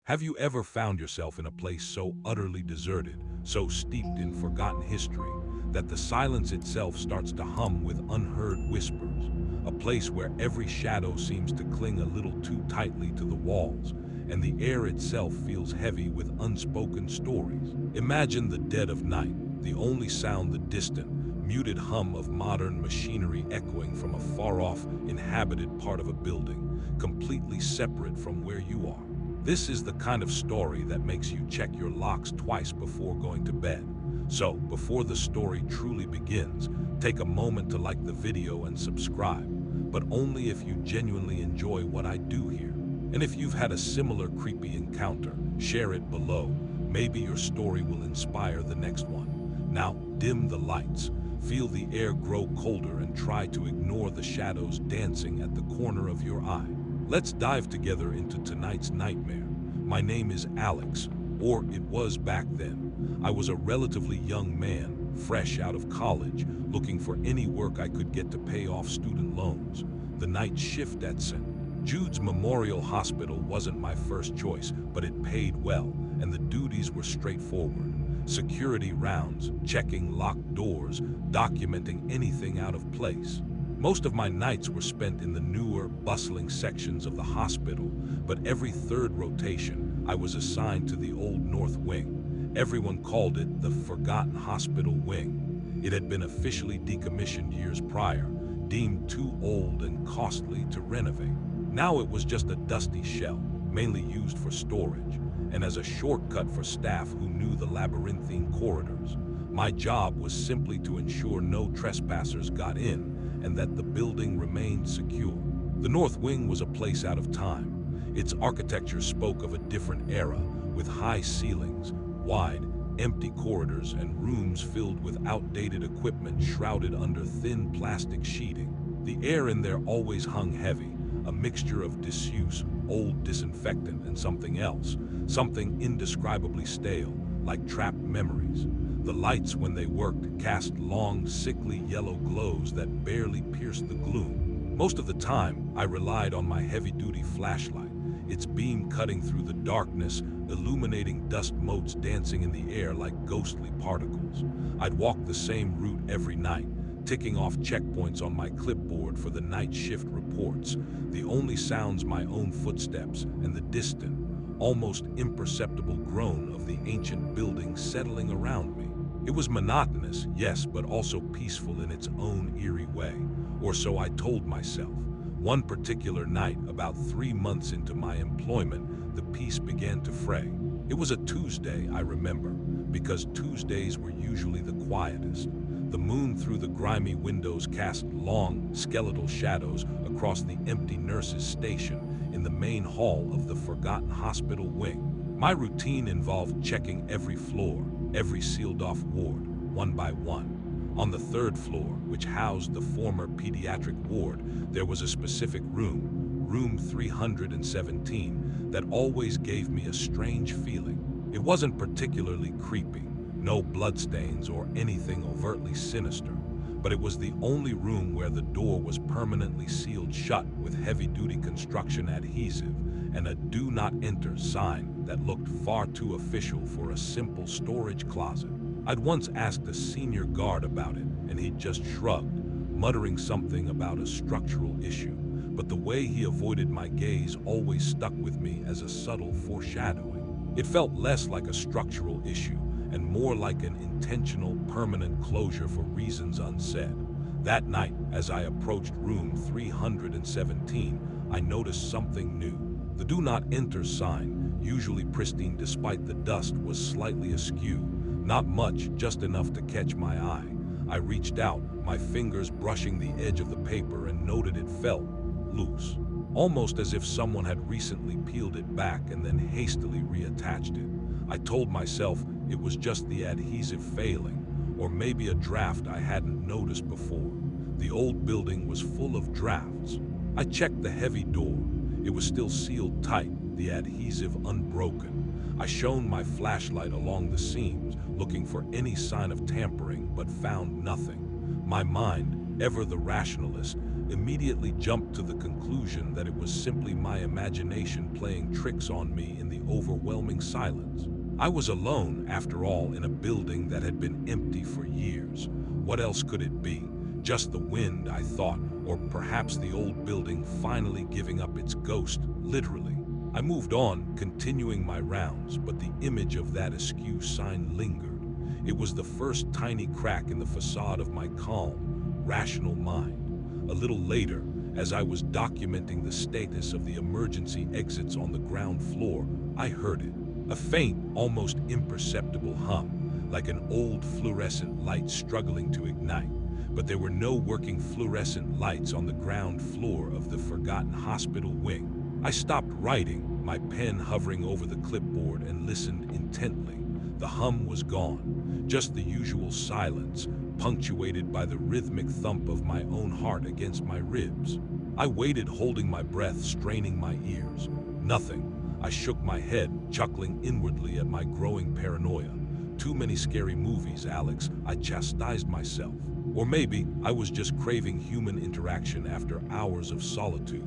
Have you ever found yourself in a place so utterly deserted, so steeped in forgotten history, that the silence itself starts to hum with unheard whispers? A place where every shadow seems to cling a little too tightly to the walls, and the air itself feels heavy with unspoken stories. Imagine the dead of night, the only sound the distant, muted hum of modern machinery echoing from a far-off, inhabited part of a building, completely separate from where you are. This is the kind of story that makes you check your locks twice before going to bed. So, before the story truly begins, take a moment to like the video and subscribe, but only if you genuinely enjoy what I do here. And if you've had a similar creepy encounter, share it below. Maybe your story will inspire the next one. Now, dim the lights. Feel the air grow colder and try to ignore the shadows dancing at the corner of your eye. Let's dive together into tonight's nightmare. My name is Alex, or it was back then. I was a relatively young man, fresh out of college, looking for any work I could get to pay off student loans. The night shift at St. Jude's Memorial Hospital wasn't my first choice, but it paid well, and the duties were straightforward. Security rounds, checking locked doors, documenting anything out of place. Most of my nights were spent in the newer, bustling sections of the hospital, but every third rotation, I was assigned to the Old North Wing. Everyone called it the Forgotten Hospital Wing. It had been officially decommissioned years prior, deemed too old and costly to renovate. Now it was just a dusty shell, mainly used for storage, and as a shortcut for staff who knew the labyrinthine corridors. My job was simply to ensure no trespassers got in, and that the building remained secure. The North Wing was a place out of time. Its architecture spoke of a different era, with high ceilings, wide, empty corridors, and rooms filled with outdated equipment shrouded under thin plastic sheeting. The air in there always hung heavy, a mixture of disuse, old disinfectant, and something else, something indescribably stale, like trapped memories. The lights, when they worked, cast long, sickly yellow glows that barely pierced the gloom. Most of the time, I relied on my heavy-duty flashlight, its beam cutting through the darkness, illuminating dust motes dancing in the air like ghostly particles. I'd walk the same route every night, ticking off checkpoints on my clipboard for the night shift reports, the only sounds my own footsteps and the distant, almost imperceptible groan of the ancient building settling around me. It was monotonous, yes, but also peaceful in its own eerie way, or so I told myself. One particular night, about 3 months into my employment, the peace began to fray. It was a Tuesday, I remember, because Tuesdays were usually the quietest. The moon through the grimy windows cast long, skeletal shadows across the empty nurses' station in the main hall of the Forgotten Hospital Wing. My routine involved checking every floor, every sealed-off ward, one by one. On the 3rd floor, which housed the former pediatric ward, there was a specific room, room 317, that always gave me a strange feeling. It wasn't particularly creepy, no bloodstains or anything overtly sinister, but it was the only room where the door was permanently sealed shut with heavy-duty construction adhesive and a "Do Not Enter" sign that looked far too official for a simple storage closet. I'd once asked a senior guard about it, and he'd just shrugged, muttering something about a structural issue, but the way he avoided my gaze always stuck with me as a subtle foreshadowing. It felt less like a structural issue and more like an intentional, permanent closure for reasons unsaid. That night, as I approached room 317, I noticed something new. The "Do Not Enter" sign, usually pristine despite the dust, was slightly askew. Not much, just enough to catch my eye. I reached out, my fingers brushing the edge of the paper, and noted it felt loose, almost as if someone had recently peeled it back and then hastily reattached it. I told myself it was just the adhesive failing, or maybe a draft I hadn't noticed before. The old building was full of drafts. I checked the heavy door. It was still sealed tight, the adhesive unbroken. I shone my flashlight along the seams, looking for any sign of tampering, but found nothing. My mind, ever the rationalist, immediately jumped to the conclusion that it was simply my imagination playing tricks on me in the overwhelming silence. I was alone, after all, in a building that had been empty for years. What else could it be? Just the wind, I thought, or perhaps the old building finally giving up its ghost, literally. I moved on, continuing my rounds, but the image of that askew sign lingered. It was the first tiny crack in the facade of my calm, rational mind. A little later, as I was documenting the status of the emergency exits on the ground floor, I heard it. A faint, almost imperceptible hum, like an old fluorescent light struggling to ignite. But there were no working fluorescent lights on the ground floor of the forgotten hospital wing. I stopped writing, my pen hovering over the clipboard, and listened intently. The hum was gone, just the usual silence, punctuated by the rhythmic thump of my own heart against my ribs. I waited, holding my breath, straining my ears. Nothing. I shook my head, chuckling inwardly at my growing paranoia. Too many scary movies, Alex, I chastised myself. Or maybe I was just craving human interaction after hours of solitude.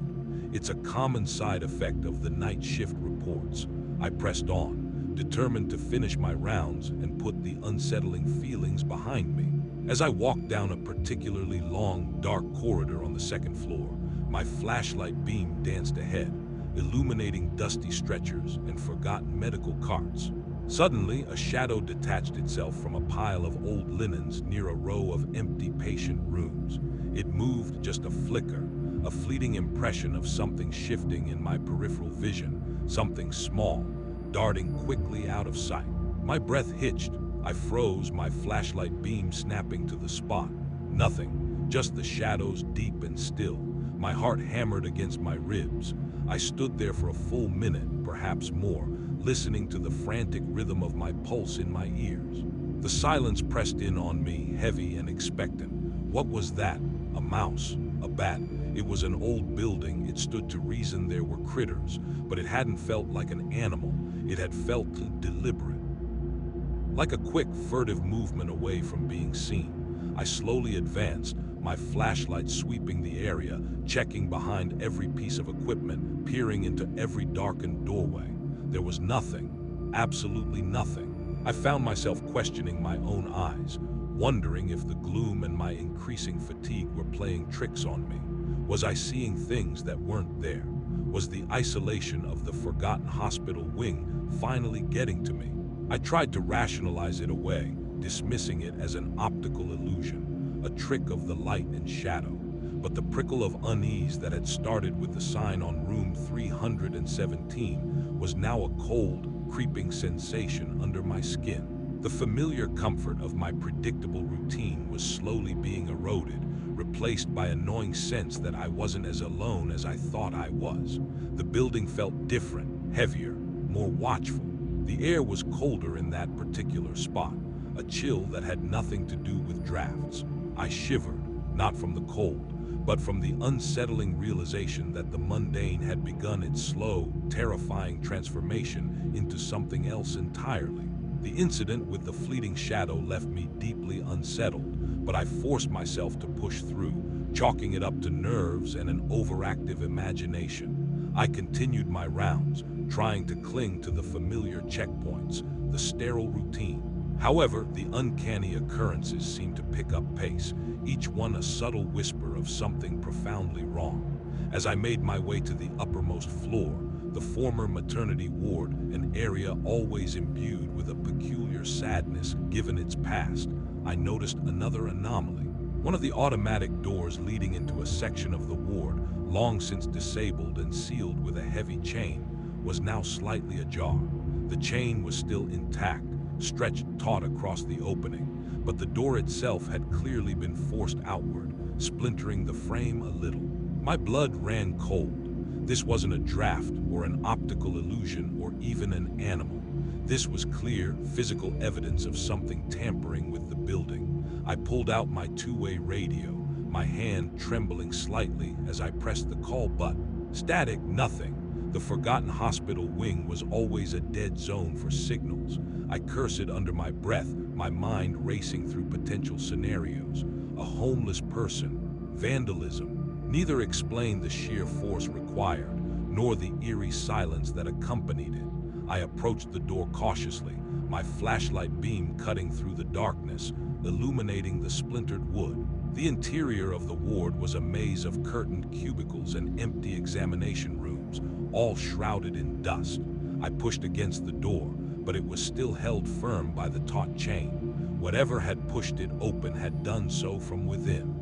It's a common side effect of the night shift reports. I pressed on, determined to finish my rounds and put the unsettling feelings behind me. As I walked down a particularly long, dark corridor on the second floor, my flashlight beam danced ahead, illuminating dusty stretchers and forgotten medical carts. Suddenly, a shadow detached itself from a pile of old linens near a row of empty patient rooms. It moved, just a flicker, a fleeting impression of something shifting in my peripheral vision, something small, darting quickly out of sight. My breath hitched. I froze, my flashlight beam snapping to the spot. Nothing, just the shadows, deep and still. My heart hammered against my ribs. I stood there for a full minute, perhaps more, listening to the frantic rhythm of my pulse in my ears. The silence pressed in on me, heavy and expectant. What was that? A mouse? A bat? It was an old building. It stood to reason there were critters, but it hadn't felt like an animal. It had felt deliberate. Like a quick, furtive movement away from being seen, I slowly advanced, my flashlight sweeping the area, checking behind every piece of equipment, peering into every darkened doorway. There was nothing, absolutely nothing. I found myself questioning my own eyes, wondering if the gloom and my increasing fatigue were playing tricks on me. Was I seeing things that weren't there? Was the isolation of the forgotten hospital wing finally getting to me? I tried to rationalize it away, dismissing it as an optical illusion, a trick of the light and shadow. But the prickle of unease that had started with the sign on room 317 was now a cold, creeping sensation under my skin. The familiar comfort of my predictable routine was slowly being eroded, replaced by a gnawing sense that I wasn't as alone as I thought I was. The building felt different, heavier, more watchful. The air was colder in that particular spot, a chill that had nothing to do with drafts. I shivered, not from the cold, but from the unsettling realization that the mundane had begun its slow, terrifying transformation into something else entirely. The incident with the fleeting shadow left me deeply unsettled, but I forced myself to push through, chalking it up to nerves and an overactive imagination. I continued my rounds, trying to cling to the familiar checkpoints, the sterile routine. However, the uncanny occurrences seemed to pick up pace, each one a subtle whisper of something profoundly wrong. As I made my way to the uppermost floor, the former maternity ward, an area always imbued with a peculiar sadness given its past, I noticed another anomaly. One of the automatic doors leading into a section of the ward, long since disabled and sealed with a heavy chain, was now slightly ajar. The chain was still intact, stretched taut across the opening, but the door itself had clearly been forced outward, splintering the frame a little. My blood ran cold. This wasn't a draft or an optical illusion or even an animal. This was clear, physical evidence of something tampering with the building. I pulled out my two-way radio, my hand trembling slightly as I pressed the call button. Static, nothing. The forgotten hospital wing was always a dead zone for signals. I cursed under my breath, my mind racing through potential scenarios. A homeless person, vandalism, Neither explained the sheer force required, nor the eerie silence that accompanied it. I approached the door cautiously, my flashlight beam cutting through the darkness, illuminating the splintered wood. The interior of the ward was a maze of curtained cubicles and empty examination rooms, all shrouded in dust. I pushed against the door, but it was still held firm by the taut chain. Whatever had pushed it open had done so from within.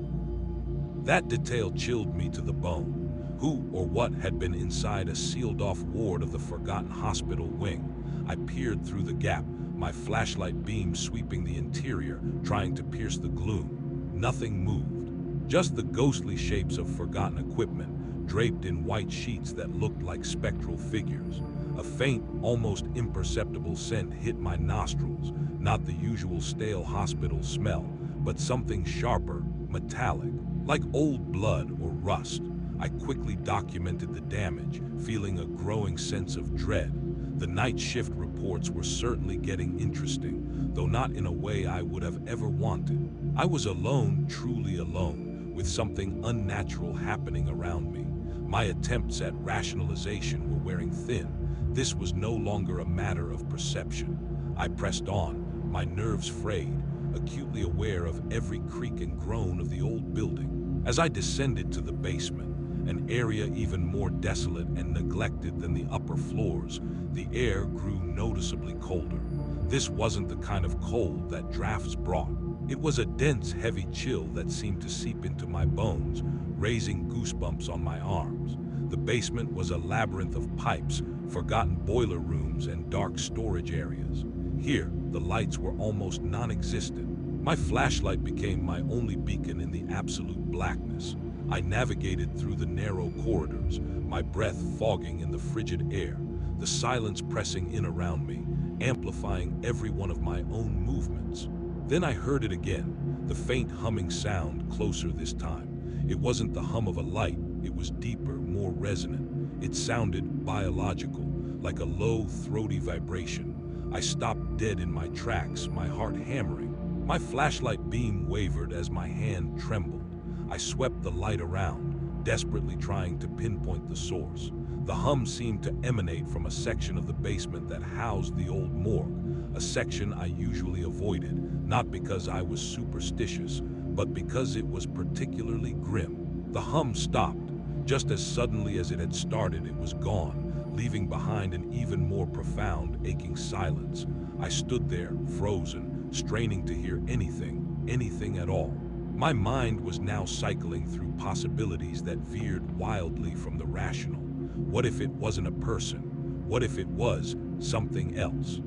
That detail chilled me to the bone. Who or what had been inside a sealed-off ward of the forgotten hospital wing? I peered through the gap, my flashlight beam sweeping the interior, trying to pierce the gloom. Nothing moved. Just the ghostly shapes of forgotten equipment, draped in white sheets that looked like spectral figures. A faint, almost imperceptible scent hit my nostrils, not the usual stale hospital smell, but something sharper, metallic, like old blood or rust. I quickly documented the damage, feeling a growing sense of dread. The night shift reports were certainly getting interesting, though not in a way I would have ever wanted. I was alone, truly alone, with something unnatural happening around me. My attempts at rationalization were wearing thin. This was no longer a matter of perception. I pressed on, my nerves frayed, acutely aware of every creak and groan of the old building. As I descended to the basement, an area even more desolate and neglected than the upper floors, the air grew noticeably colder. This wasn't the kind of cold that drafts brought. It was a dense, heavy chill that seemed to seep into my bones, raising goosebumps on my arms. The basement was a labyrinth of pipes, forgotten boiler rooms, and dark storage areas. Here, the lights were almost non-existent. My flashlight became my only beacon in the absolute blackness. I navigated through the narrow corridors, my breath fogging in the frigid air, the silence pressing in around me, amplifying every one of my own movements. Then I heard it again, the faint humming sound, closer this time. It wasn't the hum of a light, it was deeper, more resonant. It sounded biological, like a low, throaty vibration. I stopped dead in my tracks, my heart hammering. My flashlight beam wavered as my hand trembled. I swept the light around, desperately trying to pinpoint the source. The hum seemed to emanate from a section of the basement that housed the old morgue, a section I usually avoided, not because I was superstitious, but because it was particularly grim. The hum stopped. Just as suddenly as it had started, it was gone, leaving behind an even more profound, aching silence. I stood there, frozen, straining to hear anything at all. My mind was now cycling through possibilities that veered wildly from the rational. What if it wasn't a person? What if it was something else?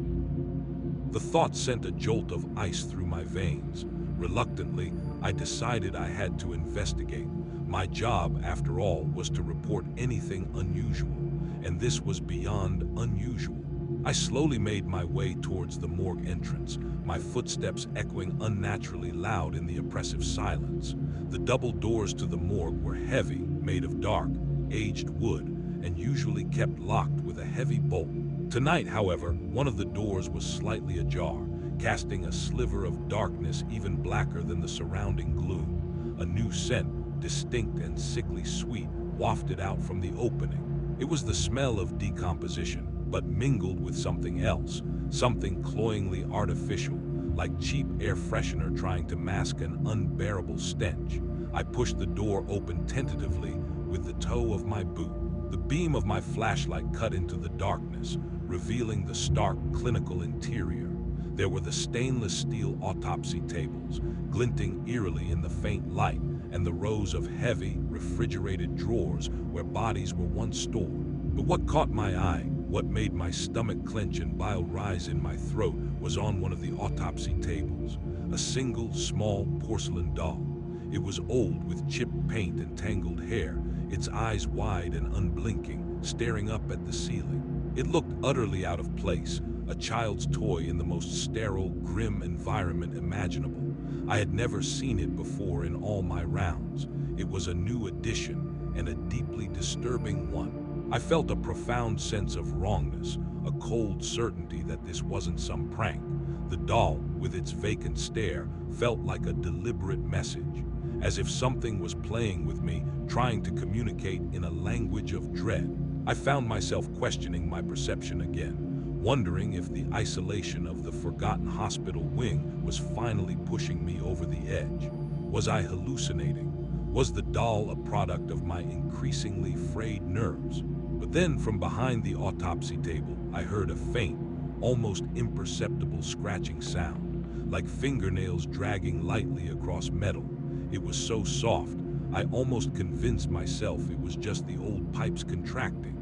The thought sent a jolt of ice through my veins. Reluctantly, I decided I had to investigate. My job, after all, was to report anything unusual, and this was beyond unusual. I slowly made my way towards the morgue entrance, my footsteps echoing unnaturally loud in the oppressive silence. The double doors to the morgue were heavy, made of dark, aged wood, and usually kept locked with a heavy bolt. Tonight, however, one of the doors was slightly ajar, casting a sliver of darkness even blacker than the surrounding gloom. A new scent, distinct and sickly sweet, wafted out from the opening. It was the smell of decomposition, but mingled with something else, something cloyingly artificial, like cheap air freshener trying to mask an unbearable stench. I pushed the door open tentatively with the toe of my boot. The beam of my flashlight cut into the darkness, revealing the stark clinical interior. There were the stainless steel autopsy tables, glinting eerily in the faint light, and the rows of heavy, refrigerated drawers where bodies were once stored. But what caught my eye, what made my stomach clench and bile rise in my throat, was on one of the autopsy tables. A single, small porcelain doll. It was old, with chipped paint and tangled hair, its eyes wide and unblinking, staring up at the ceiling. It looked utterly out of place, a child's toy in the most sterile, grim environment imaginable. I had never seen it before in all my rounds. It was a new addition, and a deeply disturbing one. I felt a profound sense of wrongness, a cold certainty that this wasn't some prank. The doll, with its vacant stare, felt like a deliberate message. as if something was playing with me, trying to communicate in a language of dread. I found myself questioning my perception again, wondering if the isolation of the forgotten hospital wing was finally pushing me over the edge. Was I hallucinating? Was the doll a product of my increasingly frayed nerves? But then, from behind the autopsy table, I heard a faint, almost imperceptible scratching sound, like fingernails dragging lightly across metal. It was so soft, I almost convinced myself it was just the old pipes contracting.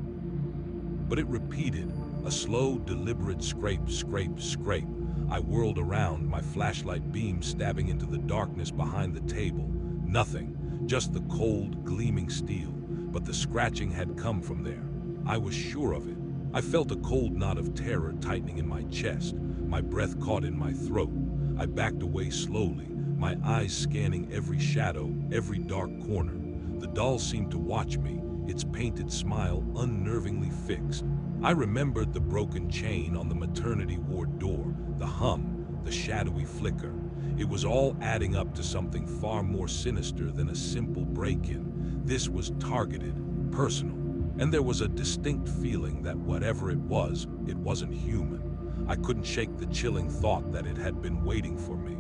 But it repeated, a slow, deliberate scrape, scrape, scrape. I whirled around, my flashlight beam stabbing into the darkness behind the table. Nothing, just the cold, gleaming steel. But the scratching had come from there. I was sure of it. I felt a cold knot of terror tightening in my chest. My breath caught in my throat. I backed away slowly, my eyes scanning every shadow, every dark corner. The doll seemed to watch me, its painted smile unnervingly fixed. I remembered the broken chain on the maternity ward door, the hum, the shadowy flicker. It was all adding up to something far more sinister than a simple break-in. This was targeted, personal, and there was a distinct feeling that whatever it wasn't human. I couldn't shake the chilling thought that it had been waiting for me,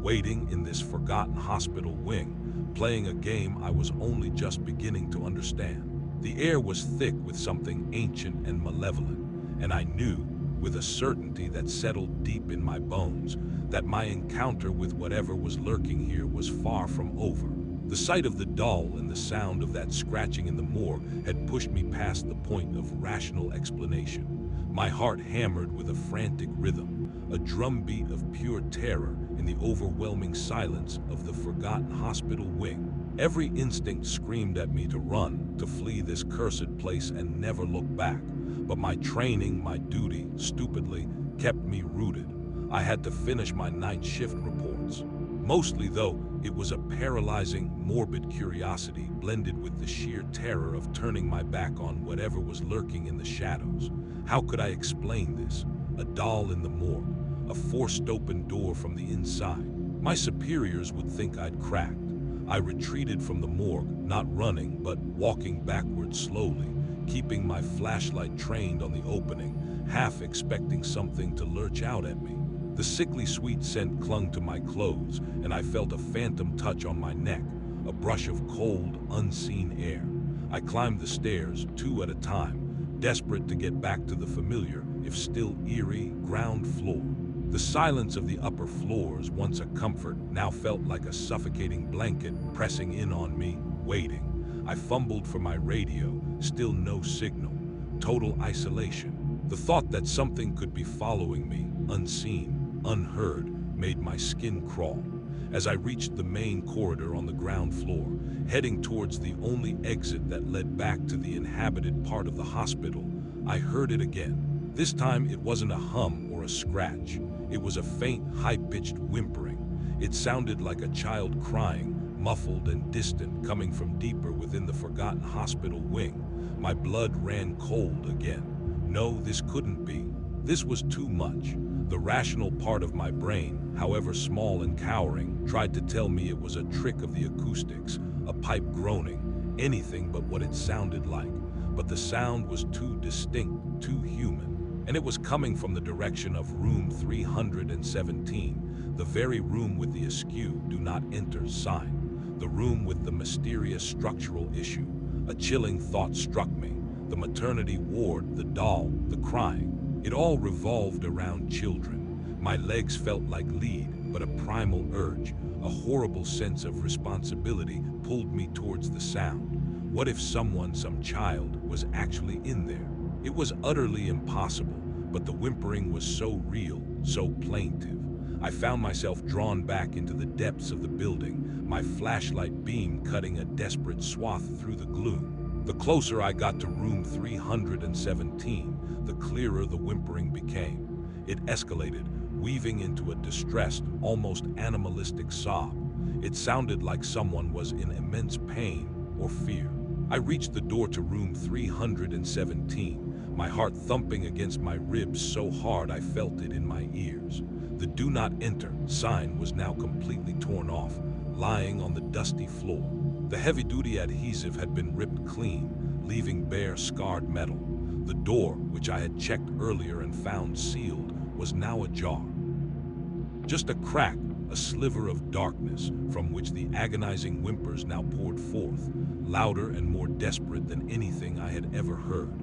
waiting in this forgotten hospital wing, playing a game I was only just beginning to understand. The air was thick with something ancient and malevolent, and I knew, with a certainty that settled deep in my bones, that my encounter with whatever was lurking here was far from over. The sight of the doll and the sound of that scratching in the morgue had pushed me past the point of rational explanation. My heart hammered with a frantic rhythm, a drumbeat of pure terror in the overwhelming silence of the forgotten hospital wing. Every instinct screamed at me to run, to flee this cursed place and never look back. But my training, my duty, stupidly, kept me rooted. I had to finish my night shift reports. Mostly, though, it was a paralyzing, morbid curiosity blended with the sheer terror of turning my back on whatever was lurking in the shadows. How could I explain this? A doll in the morgue, a forced open door from the inside. My superiors would think I'd cracked. I retreated from the morgue, not running, but walking backwards slowly, keeping my flashlight trained on the opening, half expecting something to lurch out at me. The sickly sweet scent clung to my clothes, and I felt a phantom touch on my neck, a brush of cold, unseen air. I climbed the stairs, 2 at a time, desperate to get back to the familiar, if still eerie, ground floor. The silence of the upper floors, once a comfort, now felt like a suffocating blanket pressing in on me, waiting. I fumbled for my radio, still no signal. Total isolation. The thought that something could be following me, unseen, unheard, made my skin crawl. As I reached the main corridor on the ground floor, heading towards the only exit that led back to the inhabited part of the hospital, I heard it again. This time it wasn't a hum or a scratch. It was a faint, high-pitched whimpering. It sounded like a child crying, muffled and distant, coming from deeper within the forgotten hospital wing. My blood ran cold again. No, this couldn't be. This was too much. The rational part of my brain, however small and cowering, tried to tell me it was a trick of the acoustics, a pipe groaning, anything but what it sounded like. But the sound was too distinct, too human, and it was coming from the direction of room 317, the very room with the askew "Do Not Enter" sign, the room with the mysterious structural issue. A chilling thought struck me. The maternity ward, the doll, the crying. It all revolved around children. My legs felt like lead, but a primal urge, a horrible sense of responsibility pulled me towards the sound. What if someone, some child, was actually in there? It was utterly impossible, but the whimpering was so real, so plaintive. I found myself drawn back into the depths of the building, my flashlight beam cutting a desperate swath through the gloom. The closer I got to room 317, the clearer the whimpering became. It escalated, weaving into a distressed, almost animalistic sob. It sounded like someone was in immense pain or fear. I reached the door to room 317, my heart thumping against my ribs so hard I felt it in my ears. The "Do Not Enter" sign was now completely torn off. lying on the dusty floor. The heavy-duty adhesive had been ripped clean, leaving bare scarred metal. The door, which I had checked earlier and found sealed, was now ajar. Just a crack, a sliver of darkness from which the agonizing whimpers now poured forth, louder and more desperate than anything I had ever heard.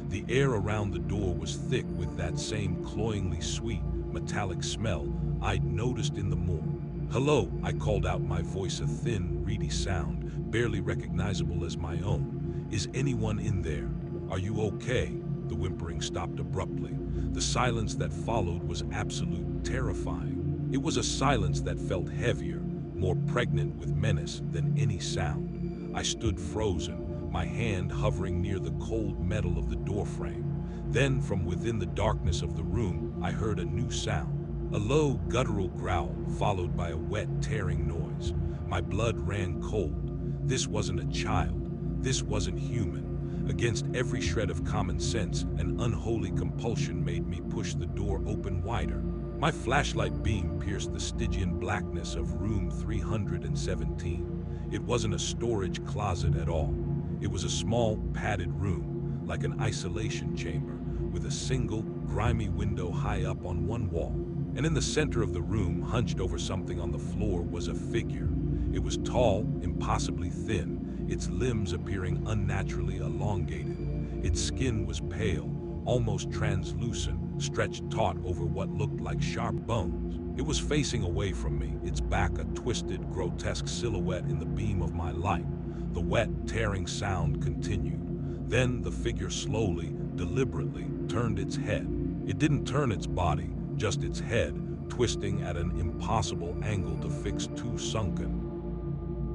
The air around the door was thick with that same cloyingly sweet, metallic smell I'd noticed in the morgue. "Hello," I called out, my voice a thin, reedy sound, barely recognizable as my own. "Is anyone in there? Are you okay?" The whimpering stopped abruptly. The silence that followed was absolute, terrifying. It was a silence that felt heavier, more pregnant with menace than any sound. I stood frozen, my hand hovering near the cold metal of the doorframe. Then, from within the darkness of the room, I heard a new sound. A low, guttural growl, followed by a wet, tearing noise. My blood ran cold. This wasn't a child. This wasn't human. Against every shred of common sense, an unholy compulsion made me push the door open wider. My flashlight beam pierced the Stygian blackness of room 317. It wasn't a storage closet at all. It was a small, padded room, like an isolation chamber, with a single, grimy window high up on one wall. And in the center of the room, hunched over something on the floor, was a figure. It was tall, impossibly thin, its limbs appearing unnaturally elongated. Its skin was pale, almost translucent, stretched taut over what looked like sharp bones. It was facing away from me, its back a twisted, grotesque silhouette in the beam of my light. The wet, tearing sound continued. Then the figure slowly, deliberately, turned its head. It didn't turn its body, just its head, twisting at an impossible angle to fix two sunken,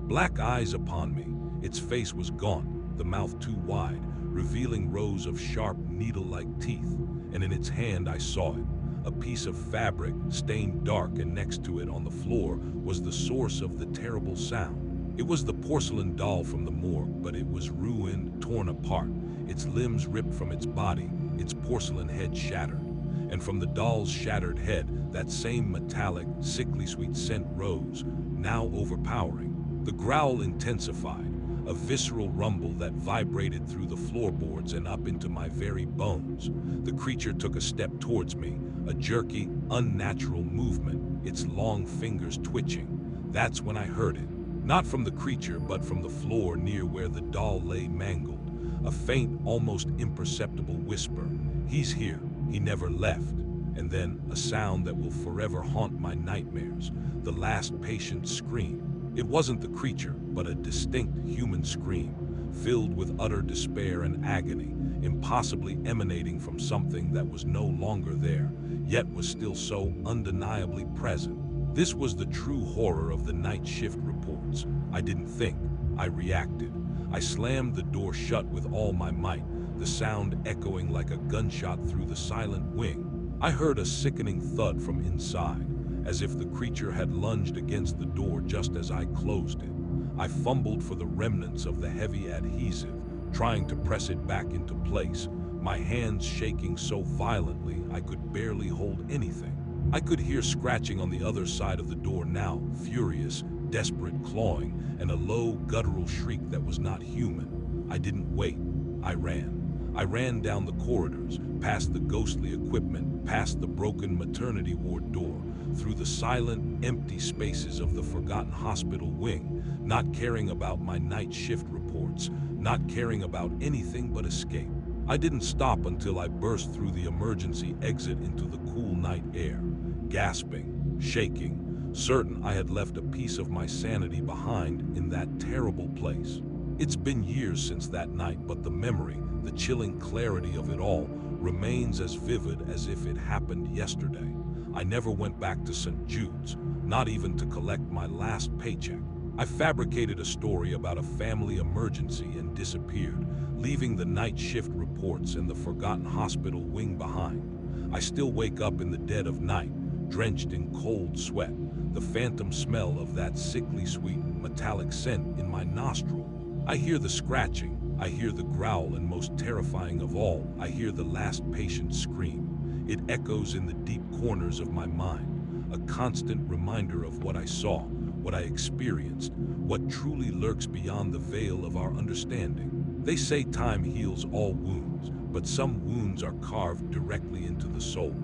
black eyes upon me. Its face was gaunt, the mouth too wide, revealing rows of sharp, needle-like teeth. And in its hand I saw it, a piece of fabric, stained dark, and next to it on the floor was the source of the terrible sound. It was the porcelain doll from the morgue, but it was ruined, torn apart, its limbs ripped from its body, its porcelain head shattered. And from the doll's shattered head, that same metallic, sickly sweet scent rose, now overpowering. The growl intensified, a visceral rumble that vibrated through the floorboards and up into my very bones. The creature took a step towards me, a jerky, unnatural movement, its long fingers twitching. That's when I heard it. Not from the creature, but from the floor near where the doll lay mangled. A faint, almost imperceptible whisper. "He's here. He never left." And then a sound that will forever haunt my nightmares. The last patient's scream. It wasn't the creature, but a distinct human scream, filled with utter despair and agony, impossibly emanating from something that was no longer there, yet was still so undeniably present. This was the true horror of the night shift reports. I didn't think, I reacted. I slammed the door shut with all my might, the sound echoing like a gunshot through the silent wing. I heard a sickening thud from inside, as if the creature had lunged against the door just as I closed it. I fumbled for the remnants of the heavy adhesive, trying to press it back into place, my hands shaking so violently I could barely hold anything. I could hear scratching on the other side of the door now, furious, desperate clawing, and a low, guttural shriek that was not human. I didn't wait. I ran. I ran down the corridors, past the ghostly equipment, past the broken maternity ward door, through the silent, empty spaces of the forgotten hospital wing, not caring about my night shift reports, not caring about anything but escape. I didn't stop until I burst through the emergency exit into the cool night air, gasping, shaking, certain I had left a piece of my sanity behind in that terrible place. It's been years since that night, but the memory, the chilling clarity of it all, remains as vivid as if it happened yesterday. I never went back to St. Jude's, not even to collect my last paycheck. I fabricated a story about a family emergency and disappeared, leaving the night shift reports and the forgotten hospital wing behind. I still wake up in the dead of night, drenched in cold sweat, the phantom smell of that sickly sweet, metallic scent in my nostril. I hear the scratching, I hear the growl, and most terrifying of all, I hear the last patient's scream. It echoes in the deep corners of my mind, a constant reminder of what I saw, what I experienced, what truly lurks beyond the veil of our understanding. They say time heals all wounds, but some wounds are carved directly into the soul.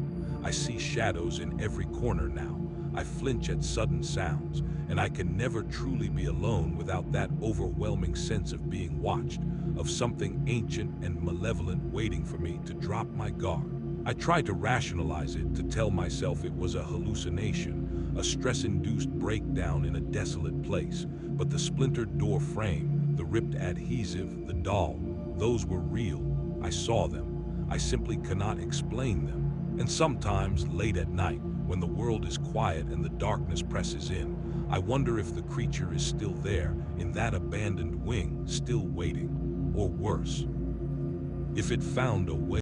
I see shadows in every corner now. I flinch at sudden sounds, and I can never truly be alone without that overwhelming sense of being watched, of something ancient and malevolent waiting for me to drop my guard. I try to rationalize it, to tell myself it was a hallucination, a stress-induced breakdown in a desolate place, but the splintered door frame, the ripped adhesive, the doll, those were real. I saw them. I simply cannot explain them. And sometimes, late at night, when the world is quiet and the darkness presses in, I wonder if the creature is still there, in that abandoned wing, still waiting. Or worse, if it found a way